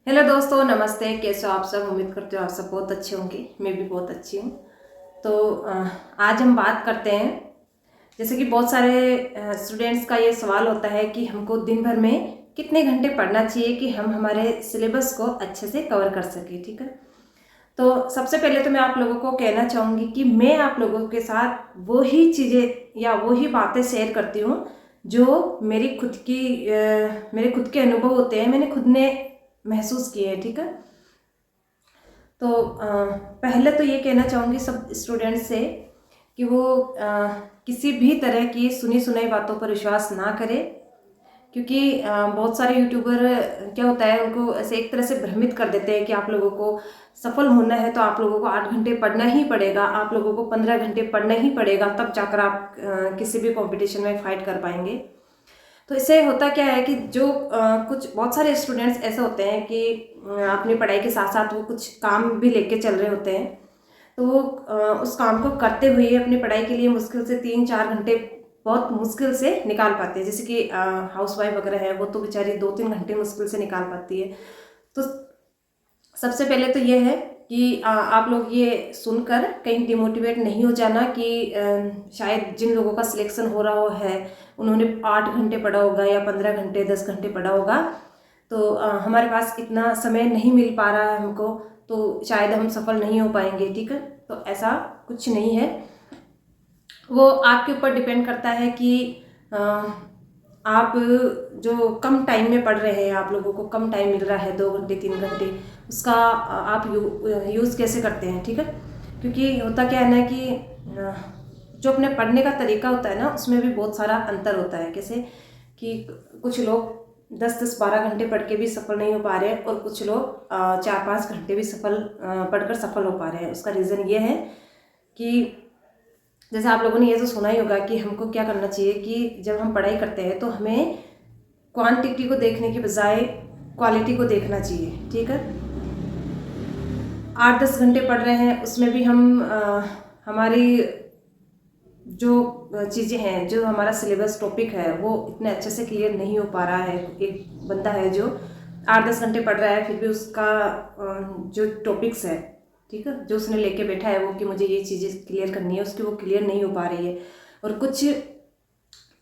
Hello दोस्तों, नमस्ते। कैसे हो आप सब? उम्मीद करते हो आप सब बहुत अच्छे होंगे। मैं भी बहुत अच्छी हूँ। तो आज हम बात करते हैं, जैसे कि बहुत सारे स्टूडेंट्स का ये सवाल होता है कि हमको दिन भर में कितने घंटे पढ़ना चाहिए कि हम हमारे सिलेबस को अच्छे से कवर कर सकें। ठीक है, तो सबसे पहले तो मैं आप लोगों को कहना चाहूँगी कि मैं आप लोगों के साथ वो ही चीज़ें या वो ही बातें शेयर करती हूँ जो मेरे खुद के अनुभव होते हैं, मैंने खुद ने महसूस किए हैं। ठीक है, तो पहले तो ये कहना चाहूँगी सब स्टूडेंट्स से कि वो किसी भी तरह की सुनी सुनाई बातों पर विश्वास ना करें, क्योंकि बहुत सारे यूट्यूबर क्या होता है, उनको ऐसे एक तरह से भ्रमित कर देते हैं कि आप लोगों को सफल होना है तो आप लोगों को 8 घंटे पढ़ना ही पड़ेगा, आप लोगों को 15 घंटे पढ़ना ही पड़ेगा, तब जाकर आप किसी भी कंपटीशन में फाइट कर पाएंगे। तो इससे होता क्या है कि जो कुछ बहुत सारे स्टूडेंट्स ऐसे होते हैं कि अपनी पढ़ाई के साथ साथ वो कुछ काम भी लेके चल रहे होते हैं, तो वो उस काम को करते हुए अपनी पढ़ाई के लिए मुश्किल से 3-4 घंटे बहुत मुश्किल से निकाल पाते हैं। जैसे कि हाउस वाइफ वगैरह है, वो तो बेचारी 2-3 घंटे मुश्किल से निकाल पाती है। तो सबसे पहले तो ये है कि आप लोग ये सुनकर कहीं डिमोटिवेट नहीं हो जाना कि शायद जिन लोगों का सिलेक्शन हो रहा है उन्होंने 8 घंटे पढ़ा होगा या 15 घंटे 10 घंटे पढ़ा होगा, तो हमारे पास इतना समय नहीं मिल पा रहा है हमको, तो शायद हम सफल नहीं हो पाएंगे। ठीक है, तो ऐसा कुछ नहीं है। वो आपके ऊपर डिपेंड करता है कि आप जो कम टाइम में पढ़ रहे हैं, आप लोगों को कम टाइम मिल रहा है, 2 घंटे 3 घंटे, उसका आप यूज़ कैसे करते हैं। ठीक है, क्योंकि होता क्या है ना कि जो अपने पढ़ने का तरीका होता है ना, उसमें भी बहुत सारा अंतर होता है। कैसे कि कुछ लोग 10-10 12 घंटे पढ़ के भी सफल नहीं हो पा रहे हैं, और कुछ लोग 4-5 घंटे भी पढ़कर सफल हो पा रहे हैं। उसका रीज़न ये है कि जैसे आप लोगों ने ये तो सुना ही होगा कि हमको क्या करना चाहिए कि जब हम पढ़ाई करते हैं तो हमें क्वांटिटी को देखने के बजाय क्वालिटी को देखना चाहिए। ठीक है, 8-10 घंटे पढ़ रहे हैं, उसमें भी हम हमारी जो चीज़ें हैं, जो हमारा सिलेबस टॉपिक है, वो इतने अच्छे से क्लियर नहीं हो पा रहा है। एक बंदा है जो 8-10 घंटे पढ़ रहा है, फिर भी उसका जो टॉपिक्स है, ठीक है, जो उसने लेके बैठा है वो कि मुझे ये चीज़ें क्लियर करनी है, उसकी वो क्लियर नहीं हो पा रही है। और कुछ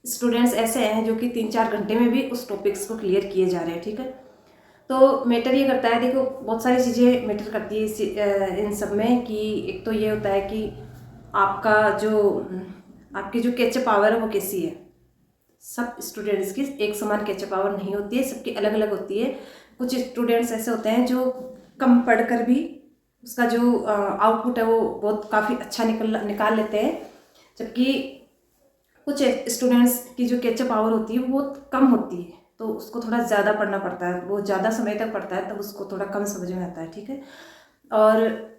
स्टूडेंट्स ऐसे हैं जो कि 3-4 घंटे में भी उस टॉपिक्स को क्लियर किए जा रहे हैं। ठीक है, तो मैटर ये करता है, देखो बहुत सारी चीज़ें मैटर करती है इन सब में, कि एक तो ये होता है कि आपका जो आपकी जो कैचअप पावर है वो कैसी है। सब स्टूडेंट्स की एक समान कैचअप पावर नहीं होती है, सबकी अलग अलग होती है। कुछ स्टूडेंट्स ऐसे होते हैं जो कम पढ़कर भी उसका जो आउटपुट है वो बहुत काफ़ी अच्छा निकाल लेते हैं, जबकि कुछ स्टूडेंट्स की जो कैचअप पावर होती है वो बहुत कम होती है, तो उसको थोड़ा ज़्यादा पढ़ना पड़ता है, वो ज़्यादा समय तक पढ़ता है, तब उसको थोड़ा कम समझ में आता है। ठीक है, और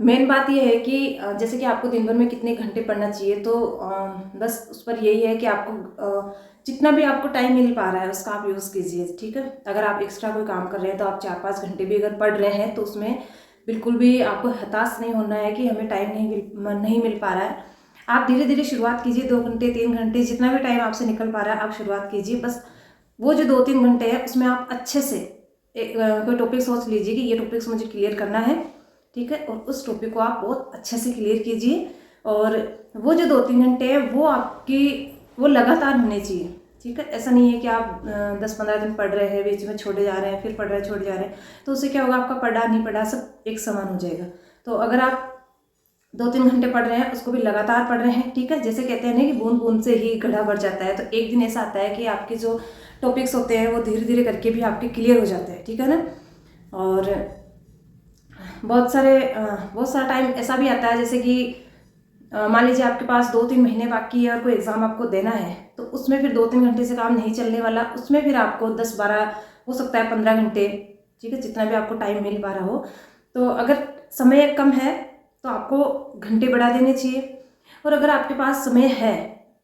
मेन बात यह है कि जैसे कि आपको दिन भर में कितने घंटे पढ़ना चाहिए, तो बस उस पर यही है कि आपको जितना भी आपको टाइम मिल पा रहा है उसका आप यूज़ कीजिए। ठीक है, अगर आप एक्स्ट्रा कोई काम कर रहे हैं तो आप 4-5 घंटे भी अगर पढ़ रहे हैं तो उसमें बिल्कुल भी आपको हताश नहीं होना है कि हमें टाइम नहीं मिल पा रहा है। आप धीरे धीरे शुरुआत कीजिए, 2 घंटे 3 घंटे जितना भी टाइम आपसे निकल पा रहा है आप शुरुआत कीजिए। बस वो जो 2-3 घंटे है उसमें आप अच्छे से कोई टॉपिक सोच लीजिए कि ये टॉपिक्स मुझे क्लियर करना है। ठीक है, और उस टॉपिक को आप बहुत अच्छे से क्लियर कीजिए, और वो जो 2-3 घंटे है वो लगातार होने चाहिए। ठीक है, ऐसा नहीं है कि आप 10-15 दिन पढ़ रहे हैं, बीच में छोड़े जा रहे हैं, फिर पढ़ रहे हैं छोड़े जा रहे हैं, तो उससे क्या होगा, आपका पढ़ा नहीं पढ़ा सब एक समान हो जाएगा। तो अगर आप 2-3 घंटे पढ़ रहे हैं, उसको भी लगातार पढ़ रहे हैं, ठीक है, जैसे कहते हैं ना कि बूंद बूंद से ही घड़ा भर जाता है, तो एक दिन ऐसा आता है कि आपके जो टॉपिक्स होते हैं वो धीरे धीरे करके भी आपके क्लियर हो जाते हैं। ठीक है ना, और बहुत सारा टाइम ऐसा भी आता है, जैसे कि मान लीजिए आपके पास 2-3 महीने बाकी है और कोई एग्ज़ाम आपको देना है, तो उसमें फिर 2-3 घंटे से काम नहीं चलने वाला, उसमें फिर आपको 10-12 हो सकता है 15 घंटे, ठीक है, जितना भी आपको टाइम मिल पा रहा हो। तो अगर समय कम है तो आपको घंटे बढ़ा देने चाहिए, और अगर आपके पास समय है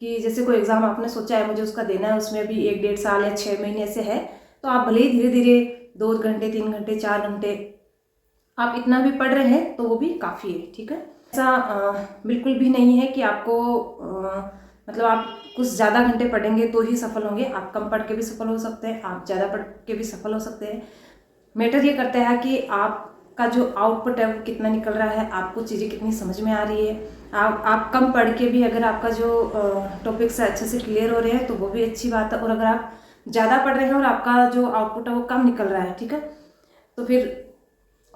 कि जैसे कोई एग्ज़ाम आपने सोचा है मुझे उसका देना है, उसमें भी 1-1.5 साल या 6 महीने से है, तो आप भले ही धीरे धीरे 2 घंटे 3 घंटे 4 घंटे आप इतना भी पढ़ रहे हैं तो वो भी काफ़ी है। ठीक है, ऐसा बिल्कुल भी नहीं है कि आपको मतलब आप कुछ ज़्यादा घंटे पढ़ेंगे तो ही सफल होंगे। आप कम पढ़ के भी सफल हो सकते हैं, आप ज़्यादा पढ़ के भी सफल हो सकते हैं। मैटर ये करता है कि आपका जो आउटपुट है वो कितना निकल रहा है, आपको चीज़ें कितनी समझ में आ रही है। आप कम पढ़ के भी अगर आपका जो टॉपिक्स है अच्छे से क्लियर हो रहे हैं तो वो भी अच्छी बात है। और अगर आप ज़्यादा पढ़ रहे हैं और आपका जो आउटपुट है वो कम निकल रहा है, ठीक है, तो फिर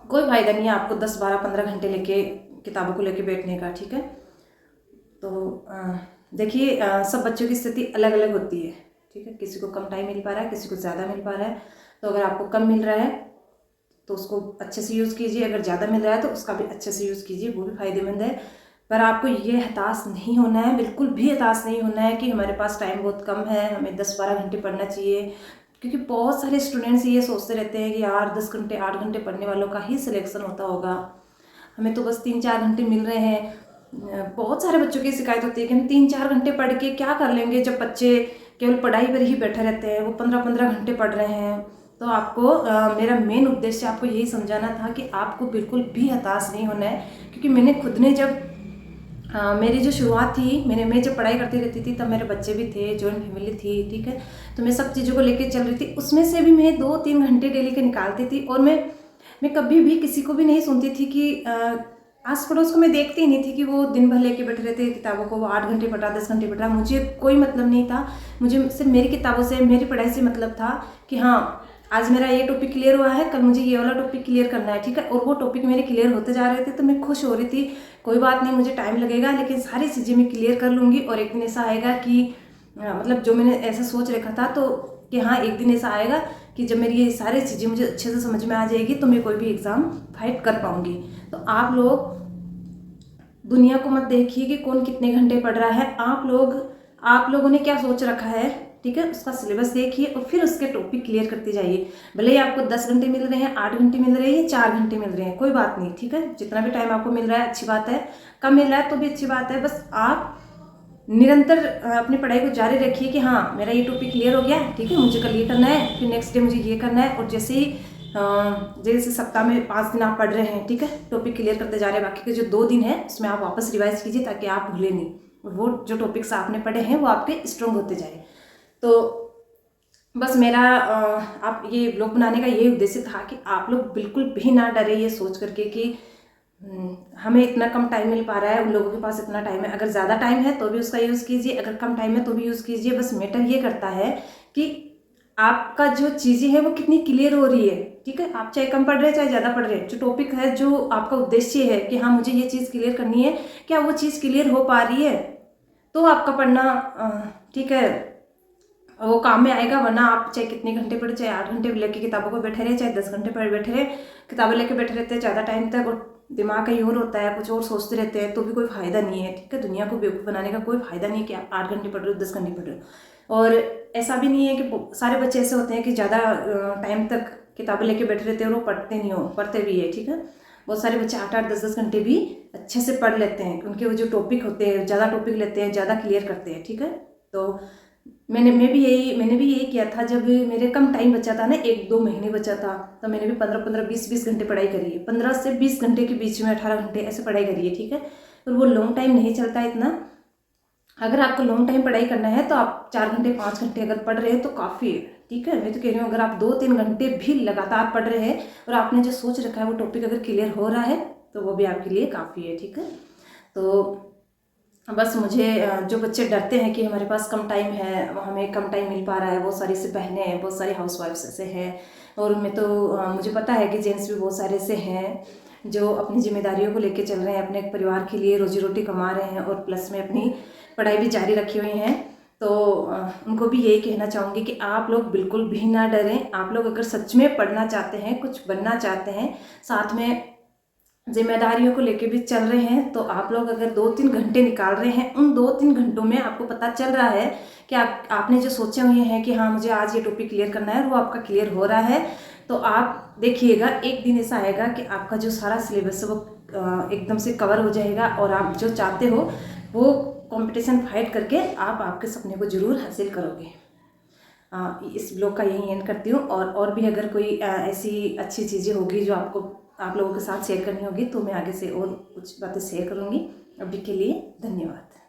कोई फ़ायदा नहीं है आपको 10, 12, 15 घंटे लेके किताबों को लेके बैठने का, ठीक है। तो देखिए, सब बच्चों की स्थिति अलग अलग होती है, ठीक है। किसी को कम टाइम मिल पा रहा है, किसी को ज़्यादा मिल पा रहा है। तो अगर आपको कम मिल रहा है तो उसको अच्छे से यूज़ कीजिए, अगर ज़्यादा मिल रहा है तो उसका भी अच्छे से यूज़ कीजिए, वो भी फ़ायदेमंद है। पर आपको ये हताश नहीं होना है, बिल्कुल भी हताश नहीं होना है कि हमारे पास टाइम बहुत कम है, हमें 10-12 घंटे पढ़ना चाहिए। क्योंकि बहुत सारे स्टूडेंट्स ये सोचते रहते हैं कि यार 10 घंटे 8 घंटे पढ़ने वालों का ही सिलेक्शन होता होगा, हमें तो बस 3-4 घंटे मिल रहे हैं। बहुत सारे बच्चों की शिकायत होती है कि हम 3-4 घंटे पढ़ के क्या कर लेंगे, जब बच्चे केवल पढ़ाई पर ही बैठे रहते हैं, वो 15-15 घंटे पढ़ रहे हैं। तो आपको मेरा मेन उद्देश्य आपको यही समझाना था कि आपको बिल्कुल भी हताश नहीं होना है। क्योंकि मैंने खुद ने जब मेरी जो शुरुआत थी, मैं जब पढ़ाई करती रहती थी तब मेरे बच्चे भी थे, जॉइंट फैमिली थी, ठीक है। तो मैं सब चीज़ों को लेके चल रही थी, उसमें से भी मैं 2-3 घंटे डेली के निकालती थी। और मैं कभी भी किसी को भी नहीं सुनती थी कि आस पड़ोस को मैं देखती ही नहीं थी कि वो दिन भर लेके बैठे रहते किताबों को, वो 8 घंटे पढ़ रहा, 10 घंटे पढ़ रहा। मुझे कोई मतलब नहीं था, मुझे सिर्फ मेरी किताबों से, मेरी पढ़ाई से मतलब था कि हाँ आज मेरा ये टॉपिक क्लियर हुआ है, कल मुझे ये वाला टॉपिक क्लियर करना है, ठीक है। और वो टॉपिक मेरे क्लियर होते जा रहे थे तो मैं खुश हो रही थी। कोई बात नहीं, मुझे टाइम लगेगा लेकिन सारी चीज़ें मैं क्लियर कर लूँगी। और एक दिन ऐसा आएगा कि मतलब जो मैंने ऐसा सोच रखा था, तो कि हाँ एक दिन ऐसा आएगा कि जब मेरी ये सारी चीज़ें मुझे अच्छे से समझ में आ जाएगी तो मैं कोई भी एग्ज़ाम फाइट कर पाऊँगी। तो आप लोग दुनिया को मत देखिए कि कौन कितने घंटे पढ़ रहा है, आप लोगों ने क्या सोच रखा है, ठीक है, उसका सिलेबस देखिए और फिर उसके टॉपिक क्लियर करते जाइए। भले ही आपको 10 घंटे मिल रहे हैं, 8 घंटे मिल रहे हैं, 4 घंटे मिल रहे हैं, कोई बात नहीं, ठीक है। जितना भी टाइम आपको मिल रहा है अच्छी बात है, कम मिल रहा है तो भी अच्छी बात है। बस आप निरंतर अपनी पढ़ाई को जारी रखिए कि हाँ मेरा ये टॉपिक क्लियर हो गया, ठीक है, मुझे कल ये करना है, फिर नेक्स्ट डे मुझे ये करना है। और जैसे सप्ताह में 5 दिन आप पढ़ रहे हैं, ठीक है, टॉपिक क्लियर करते जा रहे हैं, बाकी के जो 2 दिन है उसमें आप वापस रिवाइज कीजिए ताकि आप भूलें नहीं, और वो जो टॉपिक्स आपने पढ़े हैं वो आपके स्ट्रॉन्ग होते जाए। तो बस मेरा आप ये ब्लॉग बनाने का ये उद्देश्य था कि आप लोग बिल्कुल भी ना डरे ये सोच करके कि हमें इतना कम टाइम मिल पा रहा है, उन लोगों के पास इतना टाइम है। अगर ज़्यादा टाइम है तो भी उसका यूज़ कीजिए, अगर कम टाइम है तो भी यूज़ कीजिए। बस मैटर ये करता है कि आपका जो चीज़ें हैं वो कितनी क्लियर हो रही है, ठीक है। आप चाहे कम पढ़ रहे हैं चाहे ज़्यादा पढ़ रहे हैं, जो टॉपिक है, जो आपका उद्देश्य है कि हाँ मुझे ये चीज़ क्लियर करनी है, क्या वो चीज़ क्लियर हो पा रही है, तो आपका पढ़ना ठीक है वो काम में आएगा। वरना आप चाहे कितने घंटे पढ़े, चाहे 8 घंटे लेके किताबों को बैठे रहे, चाहे 10 घंटे पढ़े बैठे रहे, किताबें लेके बैठे रहते हैं ज़्यादा टाइम तक और दिमाग कहीं और होता है, कुछ और सोचते रहते हैं, तो भी कोई फ़ायदा नहीं है, ठीक है। दुनिया को बेवकूफ़ बनाने का कोई फ़ायदा नहीं है कि आप 8 घंटे पढ़ रहे हो, 10 घंटे पढ़ रहे हो। और ऐसा भी नहीं है कि सारे बच्चे ऐसे होते हैं कि ज़्यादा टाइम तक किताबें लेके बैठे रहते हैं और वो पढ़ते नहीं हो, पढ़ते भी है, ठीक है। बहुत सारे बच्चे 8-8, 10-10 घंटे भी अच्छे से पढ़ लेते हैं, उनके वो जो टॉपिक होते हैं ज़्यादा टॉपिक लेते हैं, ज़्यादा क्लियर करते हैं, ठीक है। तो मैंने भी यही किया था। जब मेरे कम टाइम बचा था ना, 1-2 महीने बचा था, तो मैंने भी 15-15, 20-20 घंटे पढ़ाई करी है। 15 से 20 घंटे के बीच में 18 घंटे ऐसे पढ़ाई करी है, ठीक है। और वो लॉन्ग टाइम नहीं चलता इतना। अगर आपको लॉन्ग टाइम पढ़ाई करना है तो आप 4 घंटे 5 घंटे अगर पढ़ रहे हैं तो काफ़ी है, ठीक है। मैं तो कह रही हूँ अगर आप 2-3 घंटे भी लगातार पढ़ रहे हैं और आपने जो सोच रखा है वो टॉपिक अगर क्लियर हो रहा है तो वो भी आपके लिए काफ़ी है, ठीक है। तो बस मुझे जो बच्चे डरते हैं कि हमारे पास कम टाइम है, हमें कम टाइम मिल पा रहा है, बहुत सारी से बहनें हैं, बहुत सारी हाउसवाइफ्स ऐसे हैं, और मैं तो मुझे पता है कि जेंट्स भी बहुत सारे ऐसे हैं जो अपनी जिम्मेदारियों को लेके चल रहे हैं, अपने परिवार के लिए रोजी रोटी कमा रहे हैं और प्लस में अपनी पढ़ाई भी जारी रखी हुई हैं। तो उनको भी यही कहना चाहूँगी कि आप लोग बिल्कुल भी ना डरें। आप लोग अगर सच में पढ़ना चाहते हैं, कुछ बनना चाहते हैं, साथ में जिम्मेदारियों को लेके भी चल रहे हैं, तो आप लोग अगर 2-3 घंटे निकाल रहे हैं, उन 2-3 घंटों में आपको पता चल रहा है कि आपने जो सोचे हुए हैं कि हाँ मुझे आज ये टॉपिक क्लियर करना है, वो आपका क्लियर हो रहा है, तो आप देखिएगा एक दिन ऐसा आएगा कि आपका जो सारा सिलेबस है वो एकदम से कवर हो जाएगा और आप जो चाहते हो वो कंपटीशन फाइट करके आप आपके सपने को ज़रूर हासिल करोगे। इस ब्लॉग का यही एंड करती हूँ। और भी अगर कोई ऐसी अच्छी चीज़ें होगी जो आप लोगों के साथ शेयर करनी होगी तो मैं आगे से और कुछ बातें शेयर करूँगी। अभी के लिए धन्यवाद।